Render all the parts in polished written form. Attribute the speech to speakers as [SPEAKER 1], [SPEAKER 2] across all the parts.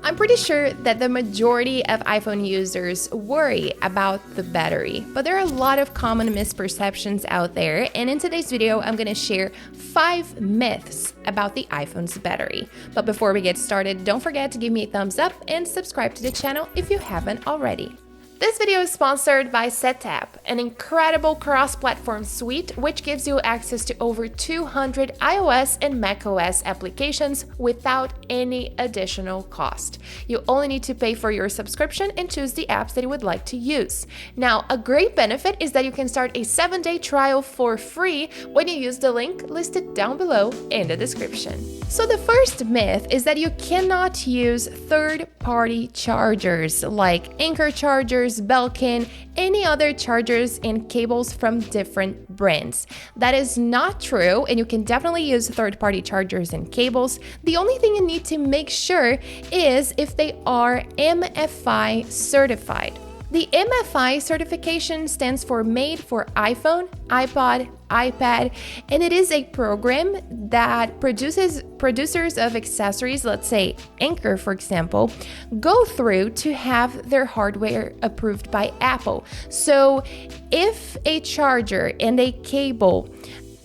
[SPEAKER 1] I'm pretty sure that the majority of iPhone users worry about the battery, but there are a lot of common misperceptions out there, and in today's video, I'm gonna share 5 myths about the iPhone's battery. But before we get started, don't forget to give me a thumbs up and subscribe to the channel if you haven't already. This video is sponsored by SetApp, an incredible cross-platform suite which gives you access to over 200 iOS and macOS applications without any additional cost. You only need to pay for your subscription and choose the apps that you would like to use. Now, a great benefit is that you can start a 7-day trial for free when you use the link listed down below in the description. So the first myth is that you cannot use third-party chargers like Anker chargers, Belkin, any other chargers and cables from different brands. That is not true, and you can definitely use third-party chargers and cables. The only thing you need to make sure is if they are MFI certified. The MFI certification stands for Made for iPhone, iPod, iPad, and it is a program that producers of accessories, let's say Anker for example, go through to have their hardware approved by Apple. So if a charger and a cable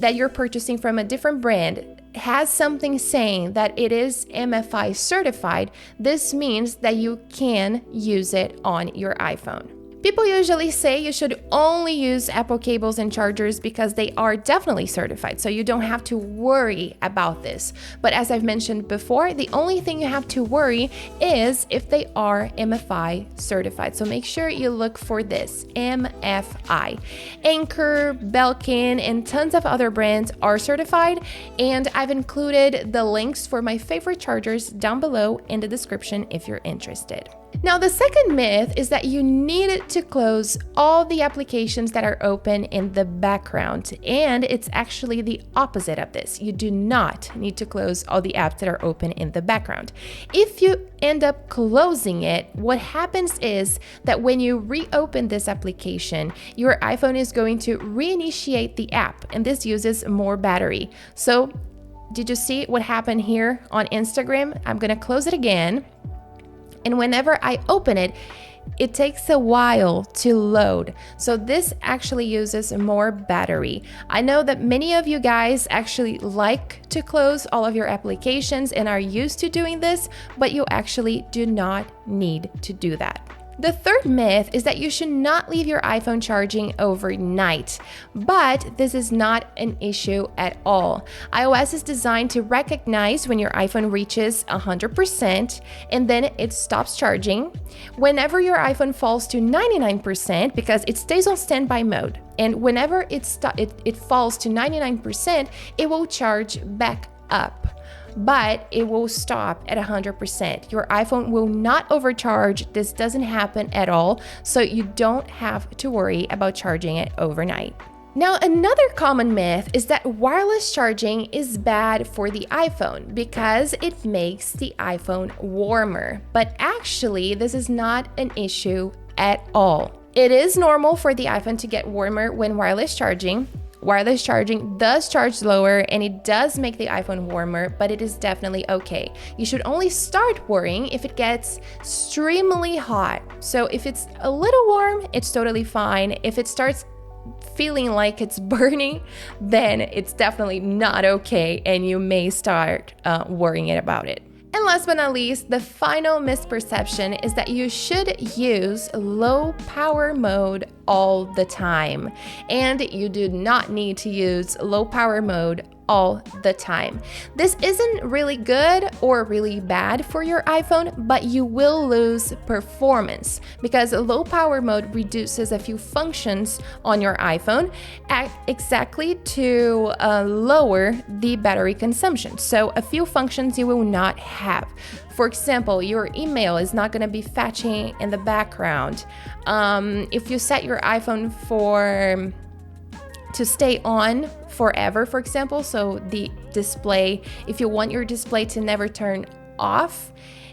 [SPEAKER 1] that you're purchasing from a different brand has something saying that it is MFI certified, this means that you can use it on your iPhone. People usually say you should only use Apple cables and chargers because they are definitely certified, so you don't have to worry about this. But as I've mentioned before, the only thing you have to worry is if they are MFI certified. So make sure you look for this, MFI. Anker, Belkin, and tons of other brands are certified, and I've included the links for my favorite chargers down below in the description if you're interested. Now, the second myth is that you need to close all the applications that are open in the background, and it's actually the opposite of this. You do not need to close all the apps that are open in the background. If you end up closing it, what happens is that when you reopen this application, your iPhone is going to reinitiate the app, and this uses more battery. So, did you see what happened here on Instagram? I'm gonna close it again. And whenever I open it, it takes a while to load. So this actually uses more battery. I know that many of you guys actually like to close all of your applications and are used to doing this, but you actually do not need to do that. The third myth is that you should not leave your iPhone charging overnight, but this is not an issue at all. iOS is designed to recognize when your iPhone reaches 100% and then it stops charging. Whenever your iPhone falls to 99%, because it stays on standby mode, and whenever it falls to 99%, it will charge back up. But it will stop at 100%. Your iPhone will not overcharge. This doesn't happen at all, so you don't have to worry about charging it overnight. Now, another common myth is that wireless charging is bad for the iPhone because it makes the iPhone warmer. But actually, this is not an issue at all. It is normal for the iPhone to get warmer when wireless charging. Wireless charging does charge lower and it does make the iPhone warmer, but it is definitely okay. You should only start worrying if it gets extremely hot. So if it's a little warm, it's totally fine. If it starts feeling like it's burning, then it's definitely not okay and you may start worrying about it. And last but not least, the final misperception is that you should use low power mode all the time. And you do not need to use low power mode all the time. This isn't really good or really bad for your iPhone, but you will lose performance because low power mode reduces a few functions on your iPhone exactly to lower the battery consumption. So a few functions you will not have. For example, your email is not going to be fetching in the background. If you set your iPhone to stay on forever, for example, so the display, if you want your display to never turn off,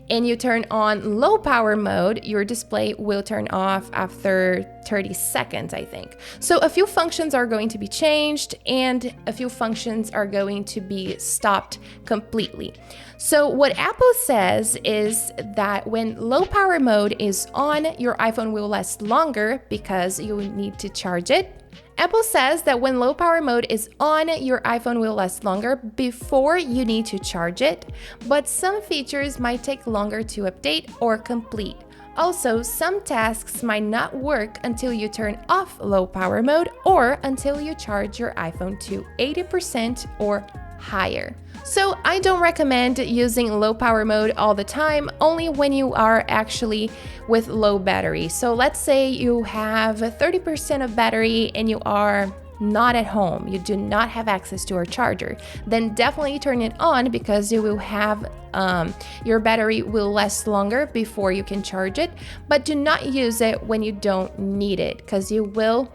[SPEAKER 1] and you turn on low power mode, your display will turn off after 30 seconds, I think. So a few functions are going to be changed and a few functions are going to be stopped completely. So what Apple says is that when low power mode is on, your iPhone will last longer because you need to charge it. Apple says that when low power mode is on, your iPhone will last longer before you need to charge it, but some features might take longer to update or complete. Also, some tasks might not work until you turn off low power mode or until you charge your iPhone to 80% or higher. So I don't recommend using low power mode all the time, only when you are actually with low battery. So let's say you have 30% of battery and you are not at home, you do not have access to a charger, then definitely turn it on because you will have your battery will last longer before you can charge it, but do not use it when you don't need it because you will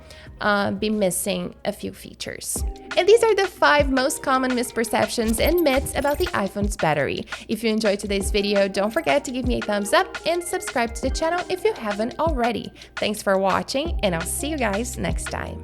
[SPEAKER 1] be missing a few features. And these are the 5 most common misperceptions and myths about the iPhone's battery. If you enjoyed today's video, don't forget to give me a thumbs up and subscribe to the channel if you haven't already. Thanks for watching, and I'll see you guys next time.